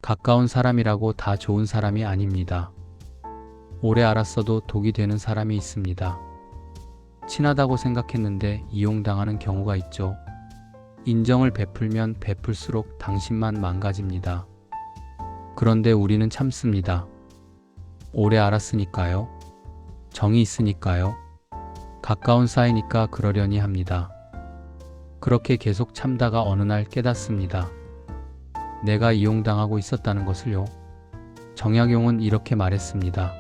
가까운 사람이라고 다 좋은 사람이 아닙니다. 오래 알았어도 독이 되는 사람이 있습니다. 친하다고 생각했는데 이용당하는 경우가 있죠. 인정을 베풀면 베풀수록 당신만 망가집니다. 그런데 우리는 참습니다. 오래 알았으니까요. 정이 있으니까요. 가까운 사이니까 그러려니 합니다. 그렇게 계속 참다가 어느 날 깨닫습니다. 내가 이용당하고 있었다는 것을요. 정약용은 이렇게 말했습니다.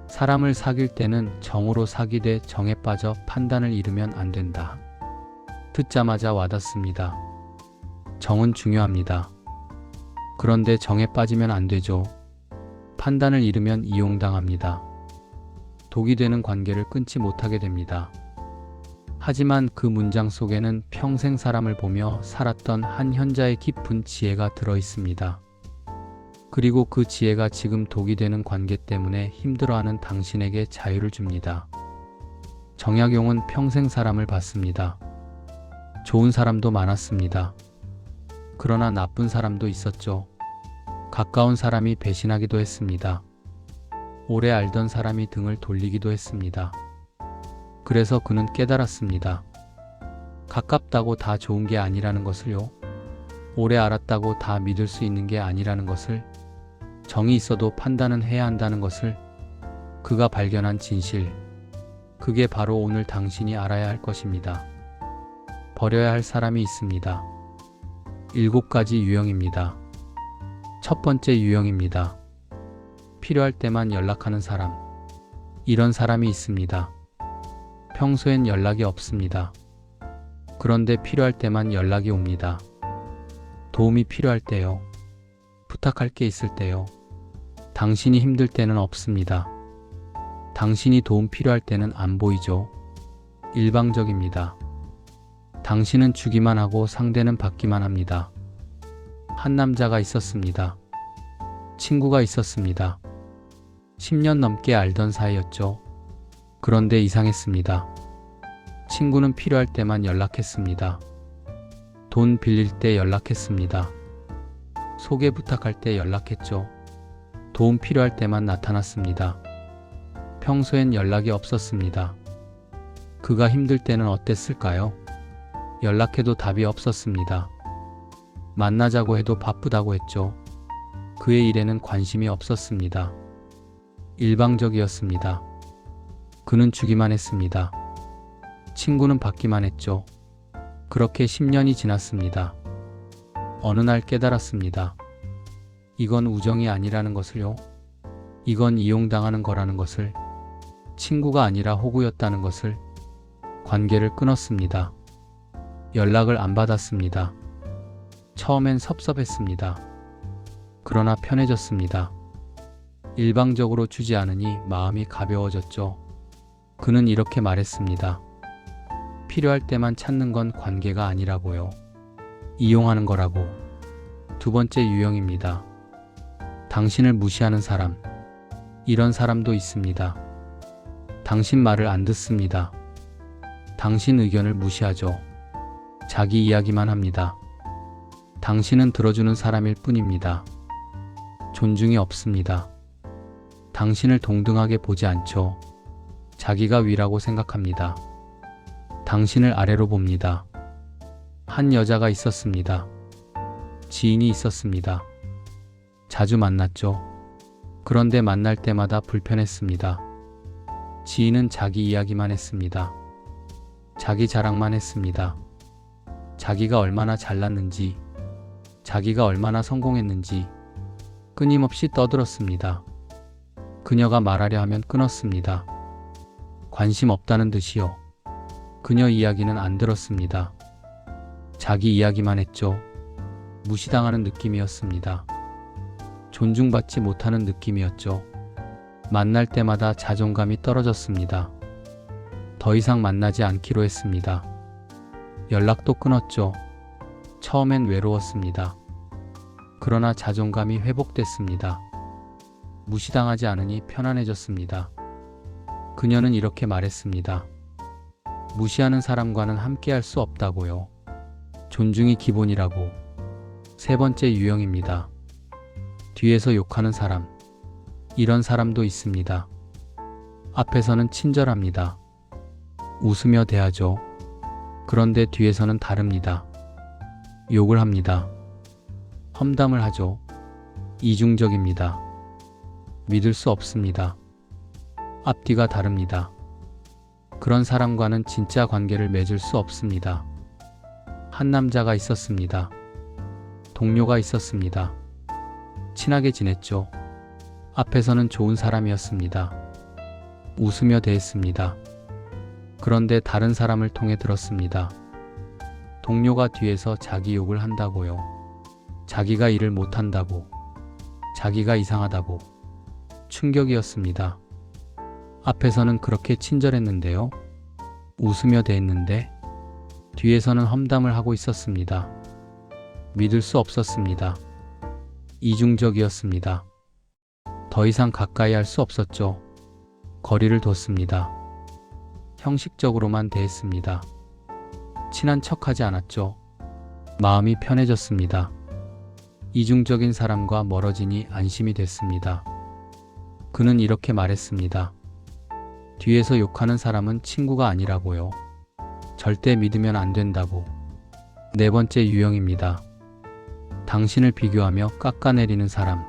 사람을 사귈 때는 정으로 사귀되 정에 빠져 판단을 잃으면 안 된다. 듣자마자 와닿습니다. 정은 중요합니다. 그런데 정에 빠지면 안 되죠. 판단을 잃으면 이용당합니다. 독이 되는 관계를 끊지 못하게 됩니다. 하지만 그 문장 속에는 평생 사람을 보며 살았던 한 현자의 깊은 지혜가 들어 있습니다. 그리고 그 지혜가 지금 독이 되는 관계 때문에 힘들어하는 당신에게 자유를 줍니다. 정약용은 평생 사람을 봤습니다. 좋은 사람도 많았습니다. 그러나 나쁜 사람도 있었죠. 가까운 사람이 배신하기도 했습니다. 오래 알던 사람이 등을 돌리기도 했습니다. 그래서 그는 깨달았습니다. 가깝다고 다 좋은 게 아니라는 것을요. 오래 알았다고 다 믿을 수 있는 게 아니라는 것을, 정이 있어도 판단은 해야 한다는 것을, 그가 발견한 진실, 그게 바로 오늘 당신이 알아야 할 것입니다. 버려야 할 사람이 있습니다. 7가지 유형입니다. 첫 번째 유형입니다. 필요할 때만 연락하는 사람. 이런 사람이 있습니다. 평소엔 연락이 없습니다. 그런데 필요할 때만 연락이 옵니다. 도움이 필요할 때요. 부탁할 게 있을 때요. 당신이 힘들 때는 없습니다. 당신이 도움 필요할 때는 안 보이죠. 일방적입니다. 당신은 주기만 하고 상대는 받기만 합니다. 한 남자가 있었습니다. 친구가 있었습니다. 10년 넘게 알던 사이였죠. 그런데 이상했습니다. 친구는 필요할 때만 연락했습니다. 돈 빌릴 때 연락했습니다. 소개 부탁할 때 연락했죠. 도움 필요할 때만 나타났습니다. 평소엔 연락이 없었습니다. 그가 힘들 때는 어땠을까요? 연락해도 답이 없었습니다. 만나자고 해도 바쁘다고 했죠. 그의 일에는 관심이 없었습니다. 일방적이었습니다. 그는 주기만 했습니다. 친구는 받기만 했죠. 그렇게 10년이 지났습니다. 어느 날 깨달았습니다. 이건 우정이 아니라는 것을요. 이건 이용당하는 거라는 것을, 친구가 아니라 호구였다는 것을. 관계를 끊었습니다. 연락을 안 받았습니다. 처음엔 섭섭했습니다. 그러나 편해졌습니다. 일방적으로 주지 않으니 마음이 가벼워졌죠. 그는 이렇게 말했습니다. 필요할 때만 찾는 건 관계가 아니라고요. 이용하는 거라고. 두 번째 유형입니다. 당신을 무시하는 사람. 이런 사람도 있습니다. 당신 말을 안 듣습니다. 당신 의견을 무시하죠. 자기 이야기만 합니다. 당신은 들어주는 사람일 뿐입니다. 존중이 없습니다. 당신을 동등하게 보지 않죠. 자기가 위라고 생각합니다. 당신을 아래로 봅니다. 한 여자가 있었습니다. 지인이 있었습니다. 자주 만났죠. 그런데 만날 때마다 불편했습니다. 지인은 자기 이야기만 했습니다. 자기 자랑만 했습니다. 자기가 얼마나 잘났는지, 자기가 얼마나 성공했는지 끊임없이 떠들었습니다. 그녀가 말하려 하면 끊었습니다. 관심 없다는 듯이요. 그녀 이야기는 안 들었습니다. 자기 이야기만 했죠. 무시당하는 느낌이었습니다. 존중받지 못하는 느낌이었죠. 만날 때마다 자존감이 떨어졌습니다. 더 이상 만나지 않기로 했습니다. 연락도 끊었죠. 처음엔 외로웠습니다. 그러나 자존감이 회복됐습니다. 무시당하지 않으니 편안해졌습니다. 그녀는 이렇게 말했습니다. 무시하는 사람과는 함께할 수 없다고요. 존중이 기본이라고. 세 번째 유형입니다. 뒤에서 욕하는 사람. 이런 사람도 있습니다. 앞에서는 친절합니다. 웃으며 대하죠. 그런데 뒤에서는 다릅니다. 욕을 합니다. 험담을 하죠. 이중적입니다. 믿을 수 없습니다. 앞뒤가 다릅니다. 그런 사람과는 진짜 관계를 맺을 수 없습니다. 한 남자가 있었습니다. 동료가 있었습니다. 친하게 지냈죠. 앞에서는 좋은 사람이었습니다. 웃으며 대했습니다. 그런데 다른 사람을 통해 들었습니다. 동료가 뒤에서 자기 욕을 한다고요. 자기가 일을 못한다고. 자기가 이상하다고. 충격이었습니다. 앞에서는 그렇게 친절했는데요. 웃으며 대했는데 뒤에서는 험담을 하고 있었습니다. 믿을 수 없었습니다. 이중적이었습니다. 더 이상 가까이 할 수 없었죠. 거리를 뒀습니다. 형식적으로만 대했습니다. 친한 척하지 않았죠. 마음이 편해졌습니다. 이중적인 사람과 멀어지니 안심이 됐습니다. 그는 이렇게 말했습니다. 뒤에서 욕하는 사람은 친구가 아니라고요. 절대 믿으면 안 된다고. 네 번째 유형입니다. 당신을 비교하며 깎아내리는 사람.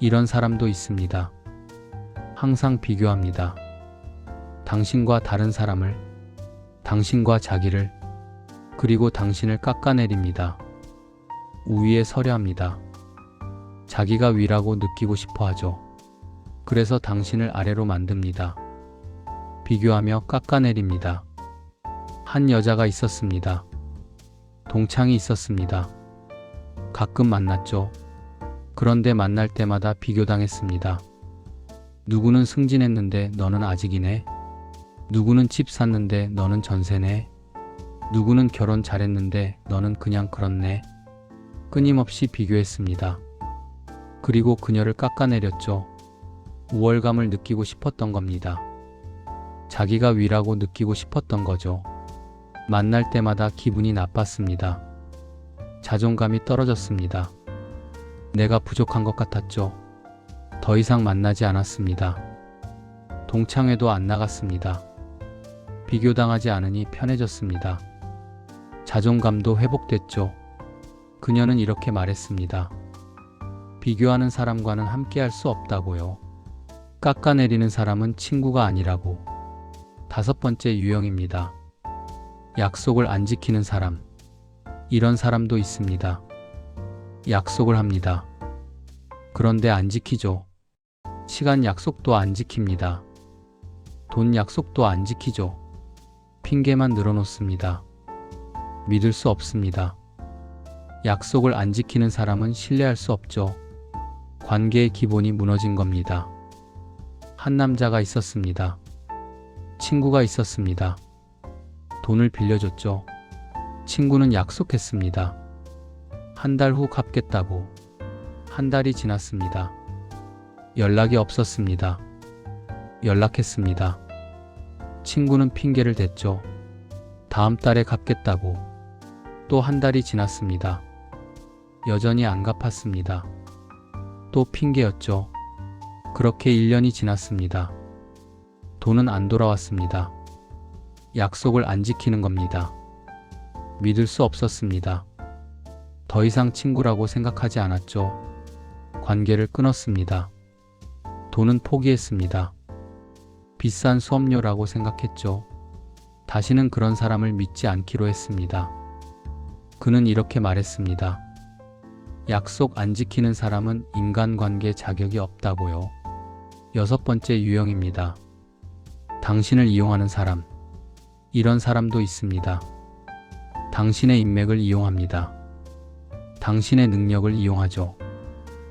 이런 사람도 있습니다. 항상 비교합니다. 당신과 다른 사람을, 당신과 자기를, 그리고 당신을 깎아내립니다. 우위에 서려 합니다. 자기가 위라고 느끼고 싶어 하죠. 그래서 당신을 아래로 만듭니다. 비교하며 깎아내립니다. 한 여자가 있었습니다. 동창이 있었습니다. 가끔 만났죠. 그런데 만날 때마다 비교당했습니다. 누구는 승진했는데 너는 아직이네. 누구는 집 샀는데 너는 전세네. 누구는 결혼 잘했는데 너는 그냥 그렇네. 끊임없이 비교했습니다. 그리고 그녀를 깎아내렸죠. 우월감을 느끼고 싶었던 겁니다. 자기가 위라고 느끼고 싶었던 거죠. 만날 때마다 기분이 나빴습니다. 자존감이 떨어졌습니다. 내가 부족한 것 같았죠. 더 이상 만나지 않았습니다. 동창회도 안 나갔습니다. 비교당하지 않으니 편해졌습니다. 자존감도 회복됐죠. 그녀는 이렇게 말했습니다. 비교하는 사람과는 함께할 수 없다고요. 깎아내리는 사람은 친구가 아니라고. 다섯 번째 유형입니다. 약속을 안 지키는 사람. 이런 사람도 있습니다. 약속을 합니다. 그런데 안 지키죠. 시간 약속도 안 지킵니다. 돈 약속도 안 지키죠. 핑계만 늘어놓습니다. 믿을 수 없습니다. 약속을 안 지키는 사람은 신뢰할 수 없죠. 관계의 기본이 무너진 겁니다. 한 남자가 있었습니다. 친구가 있었습니다. 돈을 빌려줬죠. 친구는 약속했습니다. 한 달 후 갚겠다고. 한 달이 지났습니다. 연락이 없었습니다. 연락했습니다. 친구는 핑계를 댔죠. 다음 달에 갚겠다고. 또 한 달이 지났습니다. 여전히 안 갚았습니다. 또 핑계였죠. 그렇게 1년이 지났습니다. 돈은 안 돌아왔습니다. 약속을 안 지키는 겁니다. 믿을 수 없었습니다. 더 이상 친구라고 생각하지 않았죠. 관계를 끊었습니다. 돈은 포기했습니다. 비싼 수업료라고 생각했죠. 다시는 그런 사람을 믿지 않기로 했습니다. 그는 이렇게 말했습니다. 약속 안 지키는 사람은 인간관계 자격이 없다고요. 여섯 번째 유형입니다. 당신을 이용하는 사람. 이런 사람도 있습니다. 당신의 인맥을 이용합니다. 당신의 능력을 이용하죠.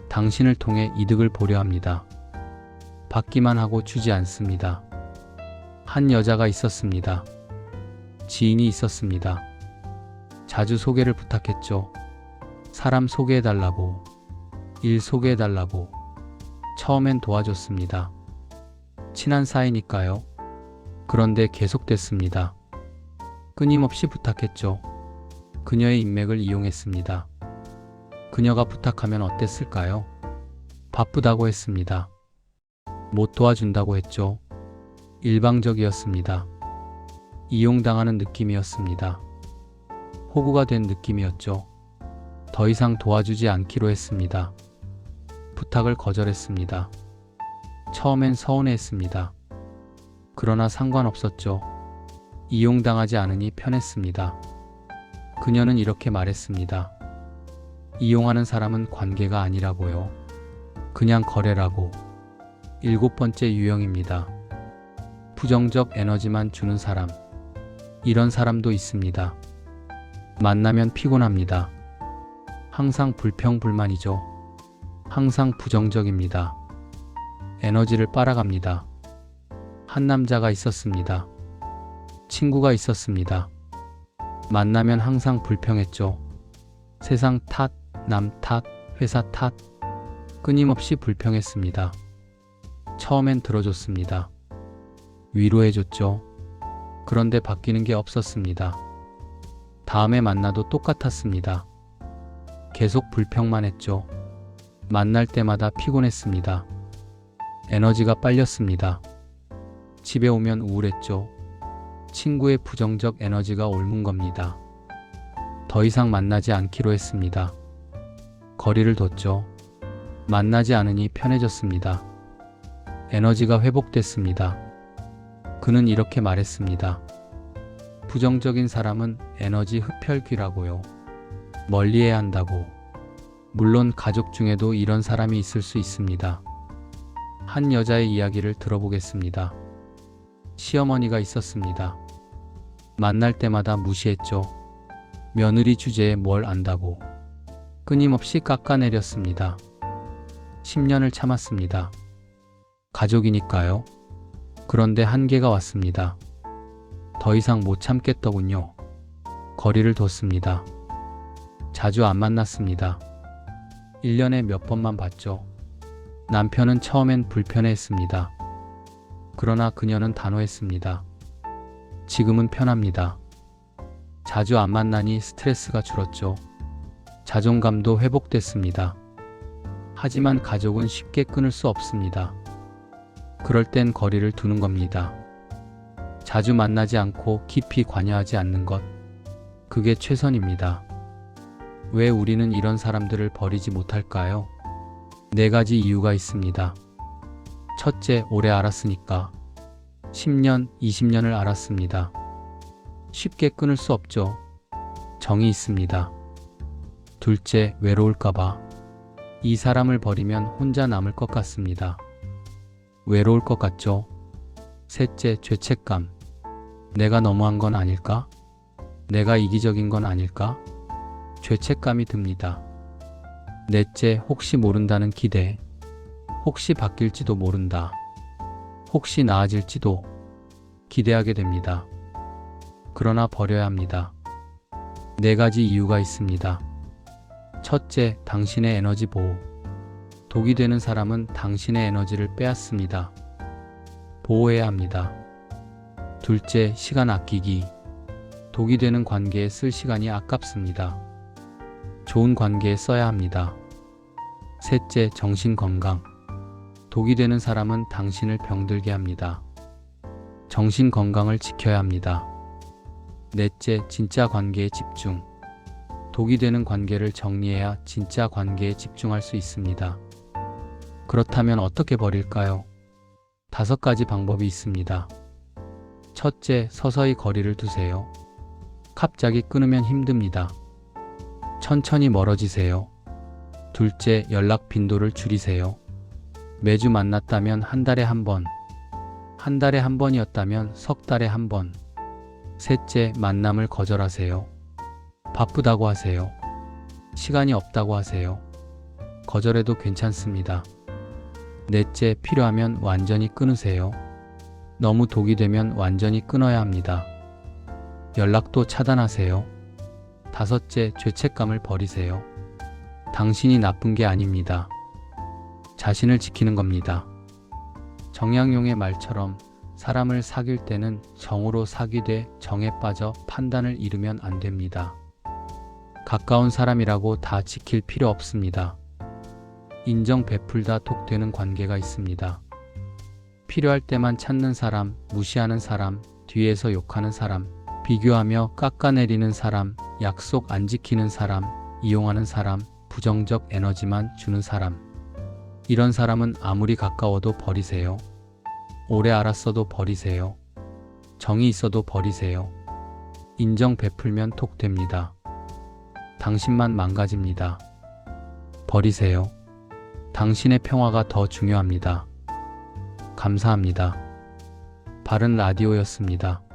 당신을 통해 이득을 보려 합니다. 받기만 하고 주지 않습니다. 한 여자가 있었습니다. 지인이 있었습니다. 자주 소개를 부탁했죠. 사람 소개해달라고, 일 소개해달라고. 처음엔 도와줬습니다. 친한 사이니까요. 그런데 계속됐습니다. 끊임없이 부탁했죠. 그녀의 인맥을 이용했습니다. 그녀가 부탁하면 어땠을까요? 바쁘다고 했습니다. 못 도와준다고 했죠. 일방적이었습니다. 이용당하는 느낌이었습니다. 호구가 된 느낌이었죠. 더 이상 도와주지 않기로 했습니다. 부탁을 거절했습니다. 처음엔 서운해했습니다. 그러나 상관없었죠. 이용당하지 않으니 편했습니다. 그녀는 이렇게 말했습니다. 이용하는 사람은 관계가 아니라고요. 그냥 거래라고. 7번째 유형입니다. 부정적 에너지만 주는 사람. 이런 사람도 있습니다. 만나면 피곤합니다. 항상 불평불만이죠. 항상 부정적입니다. 에너지를 빨아갑니다. 한 남자가 있었습니다. 친구가 있었습니다. 만나면 항상 불평했죠. 세상 탓, 남 탓, 회사 탓. 끊임없이 불평했습니다. 처음엔 들어줬습니다. 위로해줬죠. 그런데 바뀌는 게 없었습니다. 다음에 만나도 똑같았습니다. 계속 불평만 했죠. 만날 때마다 피곤했습니다. 에너지가 빨렸습니다. 집에 오면 우울했죠. 친구의 부정적 에너지가 옮은 겁니다. 더 이상 만나지 않기로 했습니다. 거리를 뒀죠. 만나지 않으니 편해졌습니다. 에너지가 회복됐습니다. 그는 이렇게 말했습니다. 부정적인 사람은 에너지 흡혈귀라고요. 멀리해야 한다고. 물론 가족 중에도 이런 사람이 있을 수 있습니다. 한 여자의 이야기를 들어보겠습니다. 시어머니가 있었습니다. 만날 때마다 무시했죠. 며느리 주제에 뭘 안다고. 끊임없이 깎아내렸습니다. 10년을 참았습니다. 가족이니까요. 그런데 한계가 왔습니다. 더 이상 못 참겠더군요. 거리를 뒀습니다. 자주 안 만났습니다. 1년에 몇 번만 봤죠. 남편은 처음엔 불편해했습니다. 그러나 그녀는 단호했습니다. 지금은 편합니다. 자주 안 만나니 스트레스가 줄었죠. 자존감도 회복됐습니다. 하지만 가족은 쉽게 끊을 수 없습니다. 그럴 땐 거리를 두는 겁니다. 자주 만나지 않고 깊이 관여하지 않는 것. 그게 최선입니다. 왜 우리는 이런 사람들을 버리지 못할까요? 4가지 이유가 있습니다. 첫째, 오래 알았으니까. 10년, 20년을 알았습니다. 쉽게 끊을 수 없죠. 정이 있습니다. 둘째, 외로울까봐. 이 사람을 버리면 혼자 남을 것 같습니다. 외로울 것 같죠? 셋째, 죄책감. 내가 너무한 건 아닐까? 내가 이기적인 건 아닐까? 죄책감이 듭니다. 넷째, 혹시 모른다는 기대. 혹시 바뀔지도 모른다. 혹시 나아질지도 기대하게 됩니다. 그러나 버려야 합니다. 4가지 이유가 있습니다. 첫째, 당신의 에너지 보호. 독이 되는 사람은 당신의 에너지를 빼앗습니다. 보호해야 합니다. 둘째, 시간 아끼기. 독이 되는 관계에 쓸 시간이 아깝습니다. 좋은 관계에 써야 합니다. 셋째, 정신 건강. 독이 되는 사람은 당신을 병들게 합니다. 정신 건강을 지켜야 합니다. 넷째, 진짜 관계에 집중. 독이 되는 관계를 정리해야 진짜 관계에 집중할 수 있습니다. 그렇다면 어떻게 버릴까요? 5가지 방법이 있습니다. 첫째, 서서히 거리를 두세요. 갑자기 끊으면 힘듭니다. 천천히 멀어지세요. 둘째, 연락 빈도를 줄이세요. 매주 만났다면 한 달에 한 번, 한 달에 한 번이었다면 석 달에 한 번. 셋째, 만남을 거절하세요. 바쁘다고 하세요. 시간이 없다고 하세요. 거절해도 괜찮습니다. 넷째, 필요하면 완전히 끊으세요. 너무 독이 되면 완전히 끊어야 합니다. 연락도 차단하세요. 5째, 죄책감을 버리세요. 당신이 나쁜 게 아닙니다. 자신을 지키는 겁니다. 정약용의 말처럼 사람을 사귈 때는 정으로 사귀되 정에 빠져 판단을 잃으면 안 됩니다. 가까운 사람이라고 다 지킬 필요 없습니다. 인정 베풀다 톡 되는 관계가 있습니다. 필요할 때만 찾는 사람, 무시하는 사람, 뒤에서 욕하는 사람, 비교하며 깎아내리는 사람, 약속 안 지키는 사람, 이용하는 사람, 부정적 에너지만 주는 사람. 이런 사람은 아무리 가까워도 버리세요. 오래 알았어도 버리세요. 정이 있어도 버리세요. 인정 베풀면 톡 됩니다. 당신만 망가집니다. 버리세요. 당신의 평화가 더 중요합니다. 감사합니다. 바른 라디오였습니다.